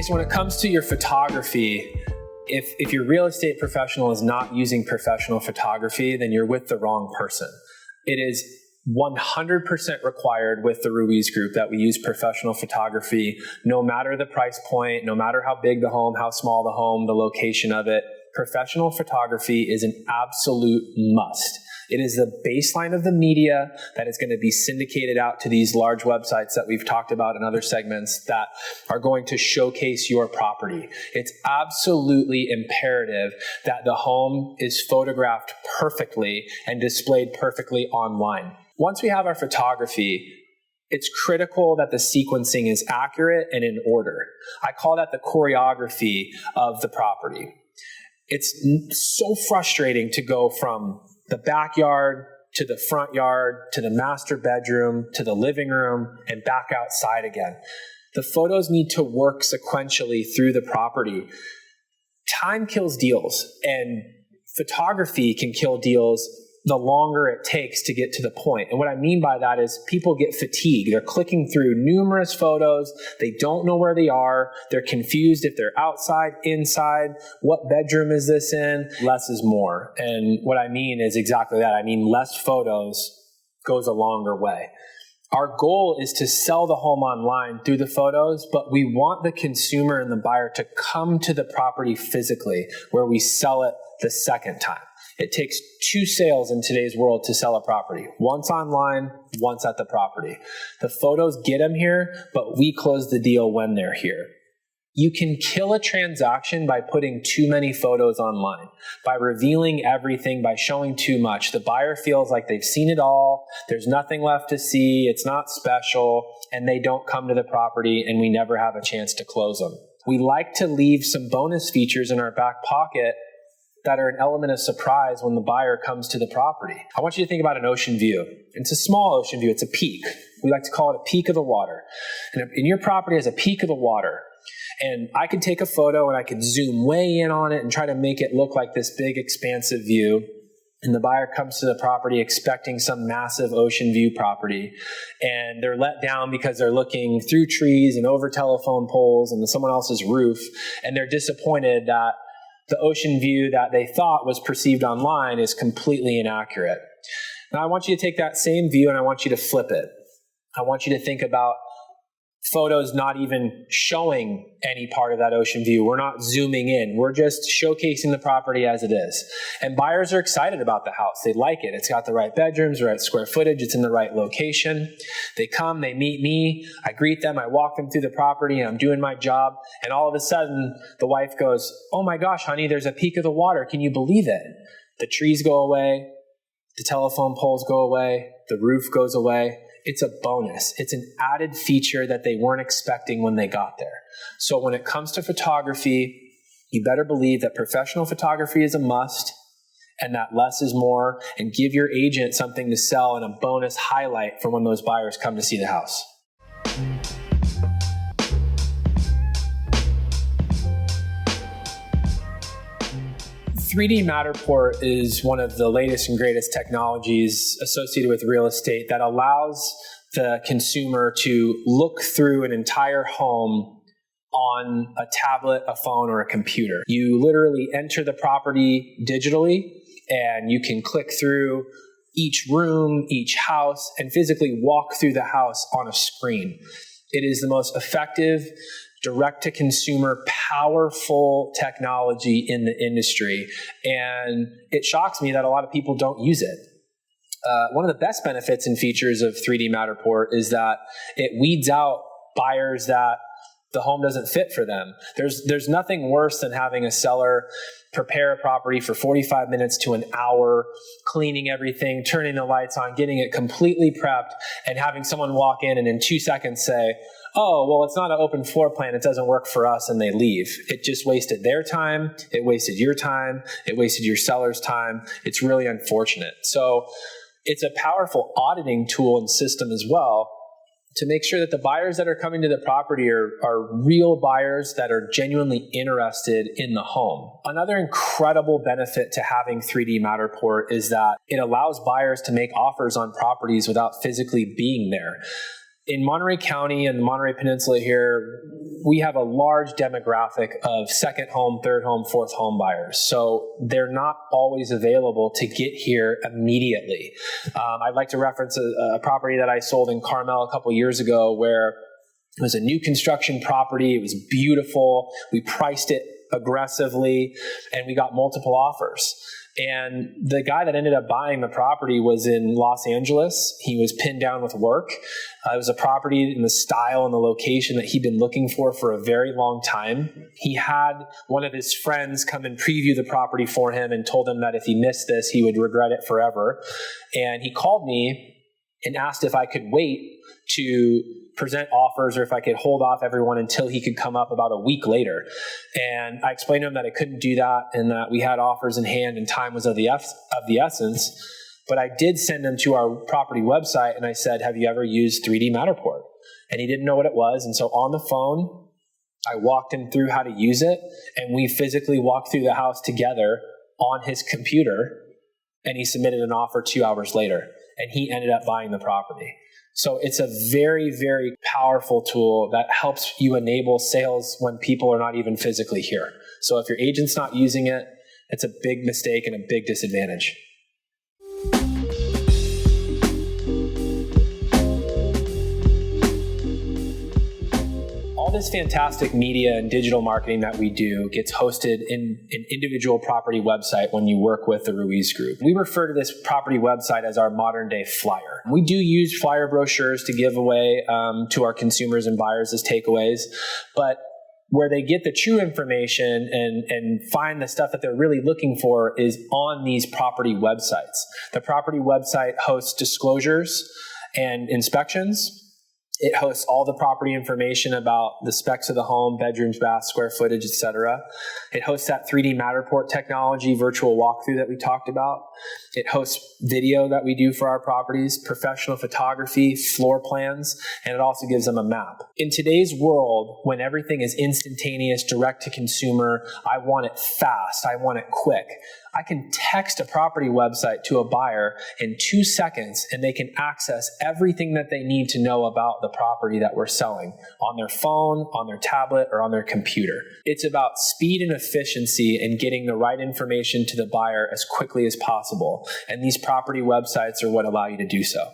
Okay, so when it comes to your photography, if your real estate professional is not using professional photography, then you're with the wrong person. It is 100% required with the Ruiz group that we use professional photography, no matter the price point, no matter how big the home, how small the home, the location of it. Professional photography is an absolute must. It is the baseline of the media that is going to be syndicated out to these large websites that we've talked about in other segments that are going to showcase your property. It's absolutely imperative that the home is photographed perfectly and displayed perfectly online. Once we have our photography, it's critical that the sequencing is accurate and in order. I call that the choreography of the property. It's so frustrating to go from the backyard to the front yard to the master bedroom to the living room and back outside again. The photos need to work sequentially through the property. Time kills deals, and photography can kill deals the longer it takes to get to the point. And what I mean by that is people get fatigued. They're clicking through numerous photos. They don't know where they are. They're confused if they're outside, inside. What bedroom is this in? Less is more. And what I mean is exactly that. I mean, less photos goes a longer way. Our goal is to sell the home online through the photos, but we want the consumer and the buyer to come to the property physically where we sell it the second time. It takes 2 sales in today's world to sell a property. Once online, once at the property. The photos get them here, but we close the deal when they're here. You can kill a transaction by putting too many photos online, by revealing everything, by showing too much. The buyer feels like they've seen it all, there's nothing left to see, it's not special, and they don't come to the property, and we never have a chance to close them. We like to leave some bonus features in our back pocket that are an element of surprise when the buyer comes to the property. I want you to think about an ocean view. It's a small ocean view. It's a peak. We like to call it a peak of the water. And your property has a peak of the water. And I could take a photo and I could zoom way in on it and try to make it look like this big, expansive view. And the buyer comes to the property expecting some massive ocean view property. And they're let down because they're looking through trees and over telephone poles and someone else's roof. And they're disappointed that the ocean view that they thought was perceived online is completely inaccurate. Now I want you to take that same view and I want you to flip it. I want you to think about photos not even showing any part of that ocean view. We're not zooming in. We're just showcasing the property as it is. And buyers are excited about the house. They like it. It's got the right bedrooms, the right square footage. It's in the right location. They come, they meet me. I greet them. I walk them through the property and I'm doing my job. And all of a sudden the wife goes, "Oh my gosh, honey, there's a peak of the water. Can you believe it?" The trees go away. The telephone poles go away. The roof goes away. It's a bonus. It's an added feature that they weren't expecting when they got there. So when it comes to photography, you better believe that professional photography is a must and that less is more, and give your agent something to sell and a bonus highlight for when those buyers come to see the house. 3D Matterport is one of the latest and greatest technologies associated with real estate that allows the consumer to look through an entire home on a tablet, a phone, or a computer. You literally enter the property digitally, and you can click through each room, each house, and physically walk through the house on a screen. It is the most effective, direct-to-consumer, powerful technology in the industry. And it shocks me that a lot of people don't use it. One of the best benefits and features of 3D Matterport is that it weeds out buyers that the home doesn't fit for them. There's nothing worse than having a seller prepare a property for 45 minutes to an hour, cleaning everything, turning the lights on, getting it completely prepped, and having someone walk in and in 2 seconds say, "Oh, well, it's not an open floor plan. It doesn't work for us," and they leave. It just wasted their time. It wasted your time. It wasted your seller's time. It's really unfortunate. So it's a powerful auditing tool and system as well to make sure that the buyers that are coming to the property are real buyers that are genuinely interested in the home. Another incredible benefit to having 3D Matterport is that it allows buyers to make offers on properties without physically being there. In Monterey County and the Monterey Peninsula here, we have a large demographic of second home, third home, fourth home buyers. So they're not always available to get here immediately. I'd like to reference a property that I sold in Carmel a couple years ago where it was a new construction property. It was beautiful. We priced it aggressively and we got multiple offers. And the guy that ended up buying the property was in Los Angeles. He was pinned down with work. It was a property in the style and the location that he'd been looking for a very long time. He had one of his friends come and preview the property for him and told him that if he missed this, he would regret it forever. And he called me and asked if I could wait to present offers or if I could hold off everyone until he could come up about a week later. And I explained to him that I couldn't do that and that we had offers in hand and time was of the essence. But I did send him to our property website and I said, have you ever used 3D Matterport? And he didn't know what it was. And so on the phone, I walked him through how to use it. And we physically walked through the house together on his computer. And he submitted an offer 2 hours later. And he ended up buying the property. So it's a very, very powerful tool that helps you enable sales when people are not even physically here. So if your agent's not using it, it's a big mistake and a big disadvantage. All this fantastic media and digital marketing that we do gets hosted in an individual property website when you work with the Ruiz Group. We refer to this property website as our modern day flyer. We do use flyer brochures to give away to our consumers and buyers as takeaways, but where they get the true information and find the stuff that they're really looking for is on these property websites. The property website hosts disclosures and inspections. It hosts all the property information about the specs of the home, bedrooms, baths, square footage, etc. It hosts that 3D Matterport technology virtual walkthrough that we talked about. It hosts video that we do for our properties, professional photography, floor plans, and it also gives them a map. In today's world, when everything is instantaneous, direct to consumer, I want it fast, I want it quick. I can text a property website to a buyer in 2 seconds and they can access everything that they need to know about the property that we're selling on their phone, on their tablet, or on their computer. It's about speed and efficiency and getting the right information to the buyer as quickly as possible. And these property websites are what allow you to do so.